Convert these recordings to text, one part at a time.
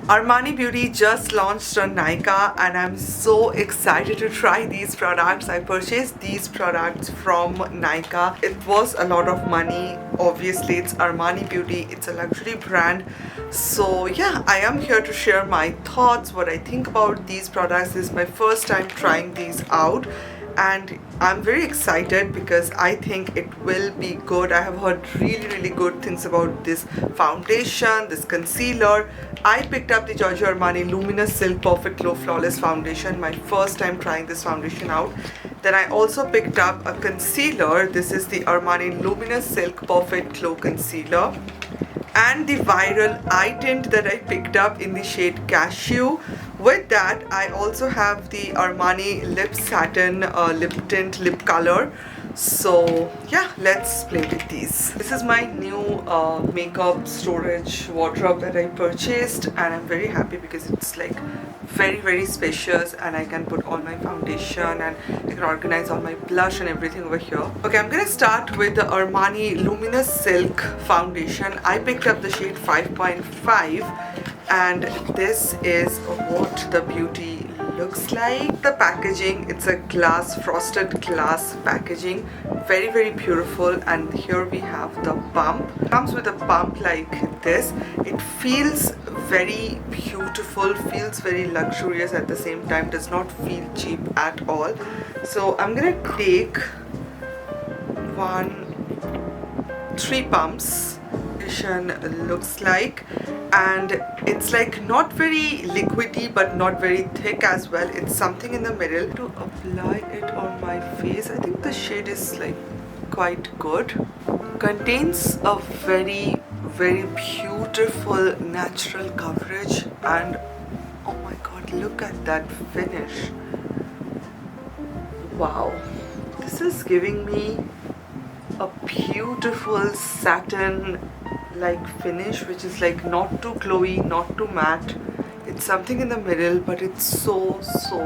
Armani Beauty just launched on Nykaa and I'm so excited to try these products. I purchased these products from Nykaa. It was a lot of money. Obviously, it's Armani Beauty. It's a luxury brand. So yeah, I am here to share my thoughts, what I think about these products. This is my first time trying these out. And I'm very excited because I think it will be good. I have heard really good things about this foundation, this concealer. I picked up the Giorgio Armani Luminous Silk Perfect Glow Flawless Foundation, my first time trying this foundation out. Then I also picked up a concealer. This is the Armani Luminous Silk Perfect Glow Concealer. And the viral eye tint that I picked up in the shade Cashew. With that, I also have the Armani Lip Satin lip tint lip color. So yeah, let's play with these. This is my new makeup storage wardrobe that I purchased, and I'm very happy because it's like very spacious, and I can put all my foundation and I can organize all my blush and everything over here. Okay, I'm gonna start with the Armani Luminous Silk Foundation. I picked up the shade 5.5 and this is what the beauty looks like. The packaging, it's a glass, frosted glass packaging, very beautiful. And here we have the pump. It comes with a pump like this. It feels very beautiful, feels very luxurious at the same time, does not feel cheap at all. So I'm gonna take 3 pumps. Looks like, and it's like not very liquidy but not very thick as well. It's something in the middle. To apply it on my face, I think the shade is like quite good. Contains a very beautiful natural coverage, and oh my god, look at that finish. Wow, this is giving me a beautiful satin like finish, which is like not too glowy, not too matte. It's something in the middle, but it's so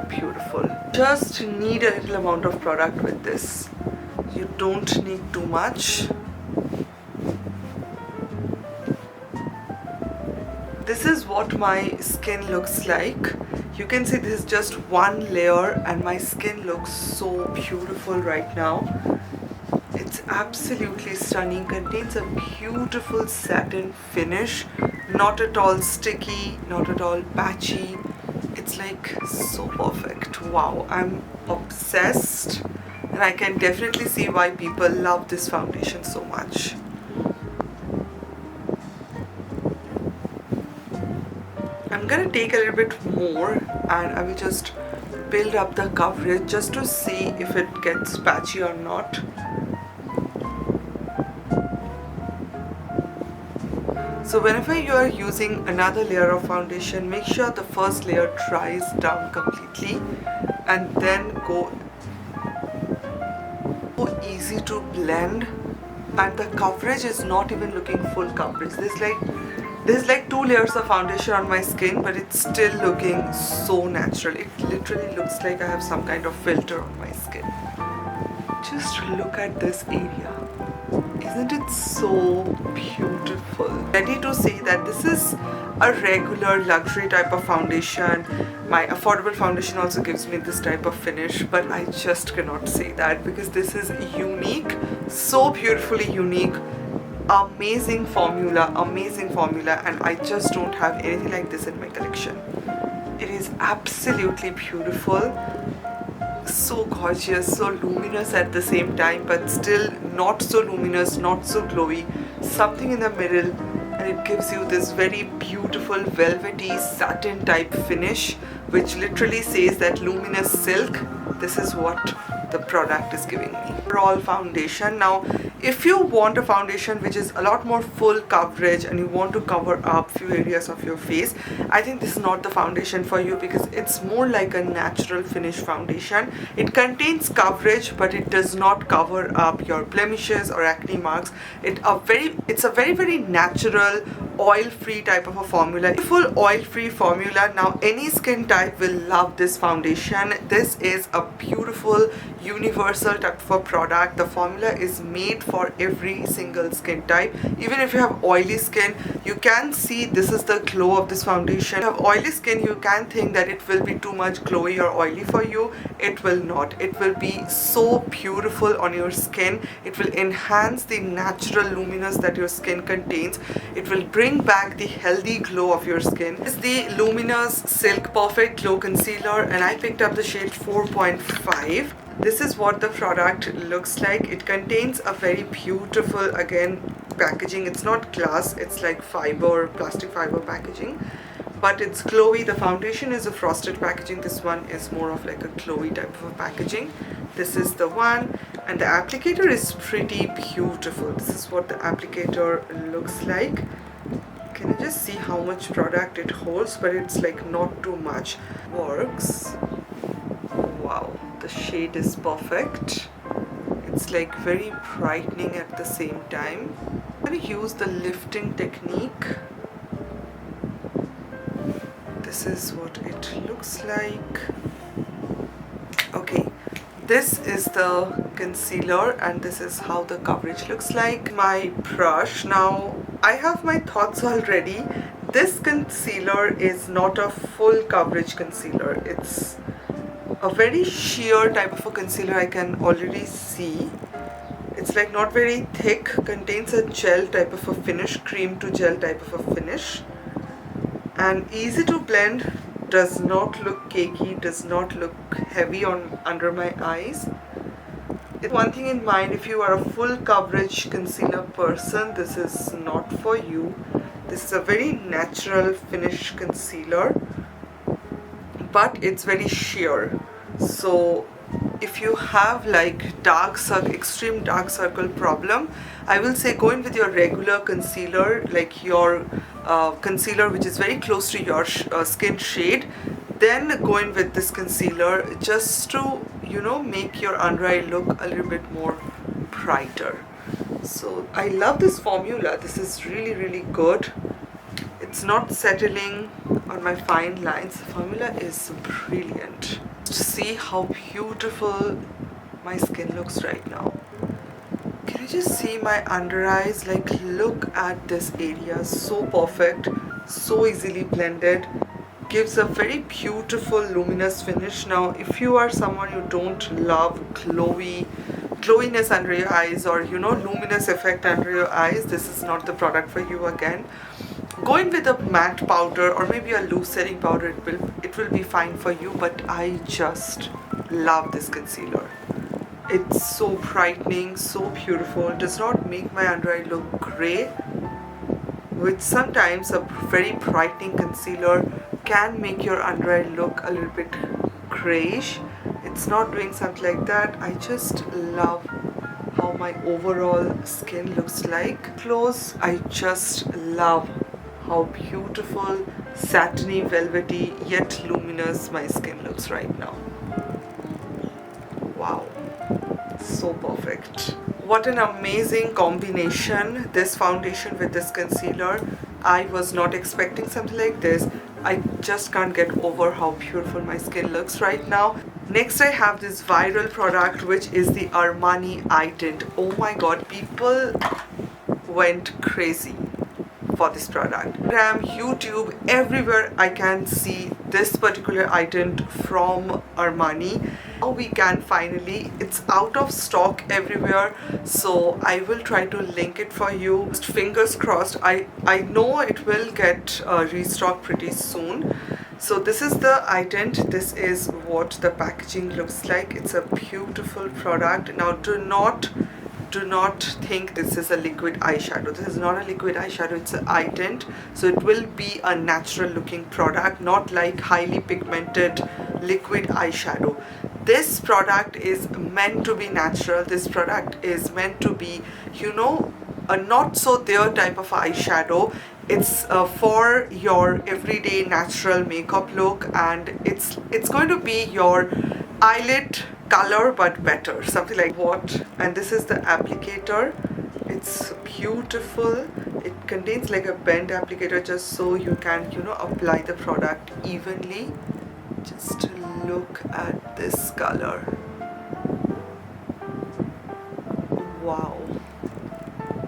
beautiful. Just need a little amount of product with this. You don't need too much. This is what my skin looks like. You can see this is just one layer and my skin looks so beautiful right now. It's absolutely stunning. Contains a beautiful satin finish, not at all sticky, not at all patchy. It's like so perfect. Wow, I'm obsessed, and I can definitely see why people love this foundation so much. I'm gonna take a little bit more and I will just build up the coverage just to see if it gets patchy or not. So whenever you are using another layer of foundation, make sure the first layer dries down completely and then go. So easy to blend, and the coverage is not even looking full coverage. There's like 2 layers of foundation on my skin, but it's still looking so natural. It literally looks like I have some kind of filter on my skin. Just look at this area. Isn't it so beautiful? Ready to say that this is a regular luxury type of foundation. My affordable foundation also gives me this type of finish, but I just cannot say that because this is unique, so beautifully unique. Amazing formula, and I just don't have anything like this in my collection. It is absolutely beautiful. So gorgeous, so luminous at the same time, but still not so luminous, not so glowy, something in the middle, and it gives you this very beautiful velvety satin type finish, which literally says that luminous silk. This is what the product is giving me. Overall foundation. Now if you want a foundation which is a lot more full coverage and you want to cover up few areas of your face, I think this is not the foundation for you because it's more like a natural finish foundation. It contains coverage, but it does not cover up your blemishes or acne marks. It's a very natural, oil-free type of a formula. Full oil-free formula. Now any skin type will love this foundation. This is a beautiful universal type of a product. The formula is made for every single skin type. Even if you have oily skin, you can see this is the glow of this foundation. If you have oily skin, you can think that it will be too much glowy or oily for you. It will not. It will be so beautiful on your skin. It will enhance the natural luminous that your skin contains. It will bring back the healthy glow of your skin. This is the Luminous Silk Perfect Glow Concealer, and I picked up the shade 4.5. This is what the product looks like. It contains a very beautiful, again, packaging. It's not glass, it's like fiber, plastic fiber packaging, but it's glowy. The foundation is a frosted packaging. This one is more of like a glowy type of a packaging. This is the one, and the applicator is pretty beautiful. This is what the applicator looks like. Can you just see how much product it holds? But it's like not too much. Works. Wow, the shade is perfect. It's like very brightening at the same time. I'm going to use the lifting technique. This is what it looks like. Okay, this is the concealer and this is how the coverage looks like. My brush. Now I have my thoughts already. This concealer is not a full coverage concealer. It's a very sheer type of a concealer. I can already see. It's like not very thick, contains a gel type of a finish, cream to gel type of a finish, and easy to blend. Does not look cakey, does not look heavy on under my eyes. One thing in mind, if you are a full coverage concealer person, this is not for you. This is a very natural finish concealer, but it's very sheer. So if you have like dark circle, extreme dark circle problem, I will say go in with your regular concealer, like your concealer which is very close to your skin shade. Then go in with this concealer just to, you know, make your under eye look a little bit more brighter. So I love this formula. This is really good. It's not settling on my fine lines. The formula is brilliant. See how beautiful my skin looks right now. Can you just see my under eyes? Like, look at this area. So perfect, so easily blended. Gives a very beautiful luminous finish. Now if you are someone who don't love glowiness under your eyes, or you know, luminous effect under your eyes, this is not the product for you. Again, go in with a matte powder or maybe a loose setting powder. It will be fine for you, but I just love this concealer. It's so brightening, so beautiful. It does not make my under eye look gray, which sometimes a very brightening concealer can make your under eye look a little bit grayish. It's not doing something like that. I just love how my overall skin looks like. Close, I just love how beautiful, satiny, velvety, yet luminous my skin looks right now. Wow, so perfect. What an amazing combination, this foundation with this concealer. I was not expecting something like this. I just can't get over how beautiful my skin looks right now. Next I have this viral product, which is the Armani Eye Tint. Oh my god, people went crazy for this product. Instagram, YouTube, everywhere I can see this particular eye tint from Armani. Now we can finally, it's out of stock everywhere, so I will try to link it for you. Just fingers crossed. I know it will get restocked pretty soon. So this is the eye tint. This is what the packaging looks like. It's a beautiful product. Now do not think this is a liquid eyeshadow. This is not a liquid eyeshadow, it's an eye tint. So it will be a natural looking product, not like highly pigmented liquid eyeshadow. This product is meant to be natural. This product is meant to be, you know, a not so there type of eyeshadow. It's for your everyday natural makeup look, and it's going to be your eyelid color but better, something like what. And this is the applicator. It's beautiful. It contains like a bent applicator just so you can, you know, apply the product evenly. Just look at this color. Wow.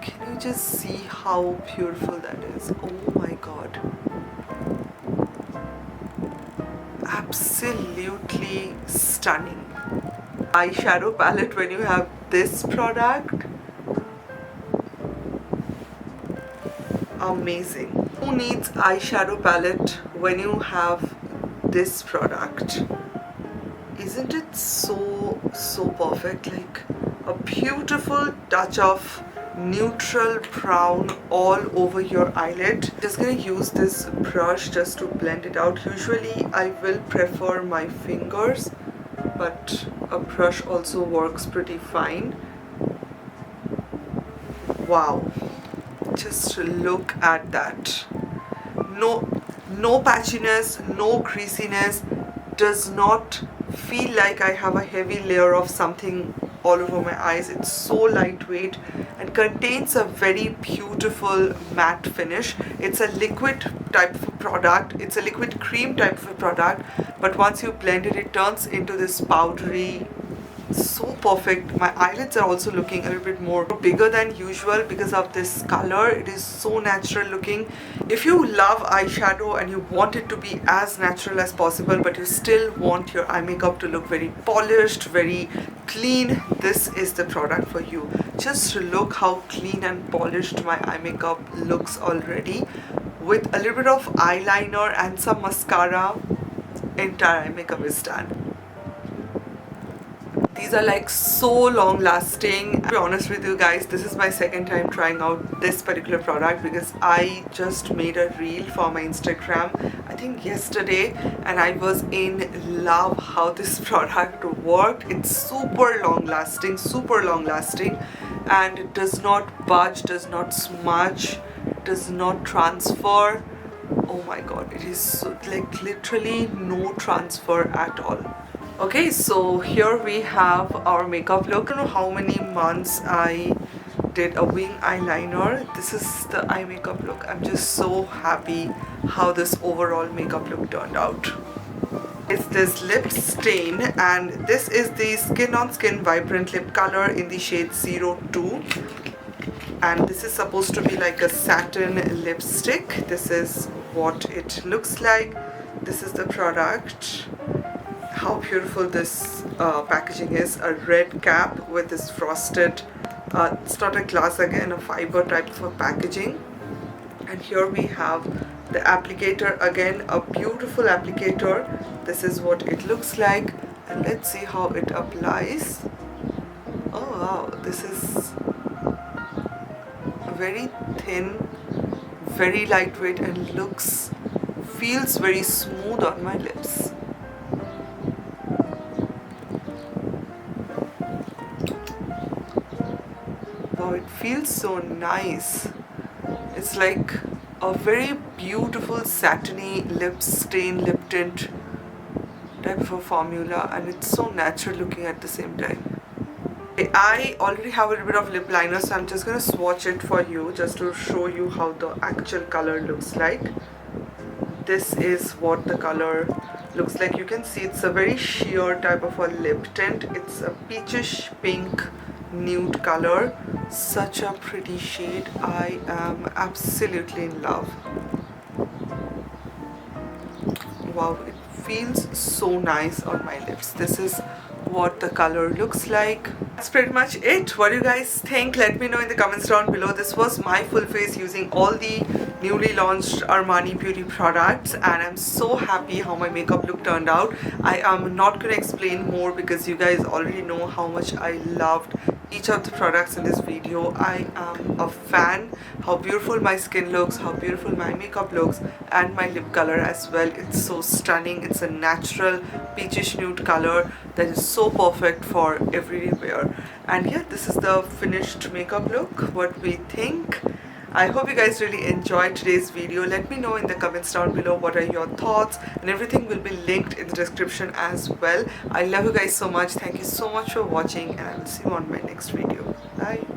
Can you just see how beautiful that is? Oh my god. Absolutely stunning. Eyeshadow palette when you have this product. Amazing. Who needs eyeshadow palette when you have this product? Isn't it so perfect? Like a beautiful touch of neutral brown all over your eyelid. Just gonna use this brush just to blend it out. Usually I will prefer my fingers, but a brush also works pretty fine. Wow, just look at that. No patchiness, no greasiness. Does not feel like I have a heavy layer of something all over my eyes. It's so lightweight and contains a very beautiful matte finish. It's a liquid type of product. It's a liquid cream type of a product, but once you blend it, it turns into this powdery, so perfect. My eyelids are also looking a little bit more bigger than usual because of this color. It is so natural looking. If you love eyeshadow and you want it to be as natural as possible, but you still want your eye makeup to look very polished, very clean, this is the product for you. Just look how clean and polished my eye makeup looks already. With a little bit of eyeliner and some mascara, entire eye makeup is done. These are like so long lasting. To be honest with you guys, this is my second time trying out this particular product because I just made a reel for my Instagram, I think yesterday, and I was in love how this product worked. It's super long lasting, and it does not budge, does not smudge, does not transfer. Oh my god, it is so, like literally no transfer at all. Okay, so here we have our makeup look. I don't know how many months I did a wing eyeliner. This is the eye makeup look. I'm just so happy how this overall makeup look turned out. It's this lip stain, and this is the Skin on Skin Vibrant Lip Color in the shade 02. And this is supposed to be like a satin lipstick. This is what it looks like. This is the product. How beautiful this packaging is. A red cap with this frosted, it's not a glass again, a fiber type of a packaging. And here we have the applicator, again a beautiful applicator. This is what it looks like, and let's see how it applies. Oh wow, this is very thin, very lightweight, and feels very smooth on my lips. Wow, it feels so nice. It's like a very beautiful satiny lip stain, lip tint type of a formula, and it's so natural looking at the same time. I already have a little bit of lip liner, so I'm just going to swatch it for you just to show you how the actual color looks like. This is what the color looks like. You can see it's a very sheer type of a lip tint. It's a peachish pink nude color. Such a pretty shade. I am absolutely in love. Wow, it feels so nice on my lips. This is what the color looks like. That's pretty much it. What do you guys think? Let me know in the comments down below. This was my full face using all the newly launched Armani Beauty products, and I'm so happy how my makeup look turned out. I am not going to explain more because you guys already know how much I loved each of the products in this video. I am a fan. How beautiful my skin looks, how beautiful my makeup looks, and my lip color as well. It's so stunning. It's a natural peachish nude color that is so perfect for everyday wear. And yeah, this is the finished makeup look. What we think. I hope you guys really enjoyed today's video. Let me know in the comments down below what are your thoughts, and everything will be linked in the description as well. I love you guys so much. Thank you so much for watching, and I will see you on my next video. Bye.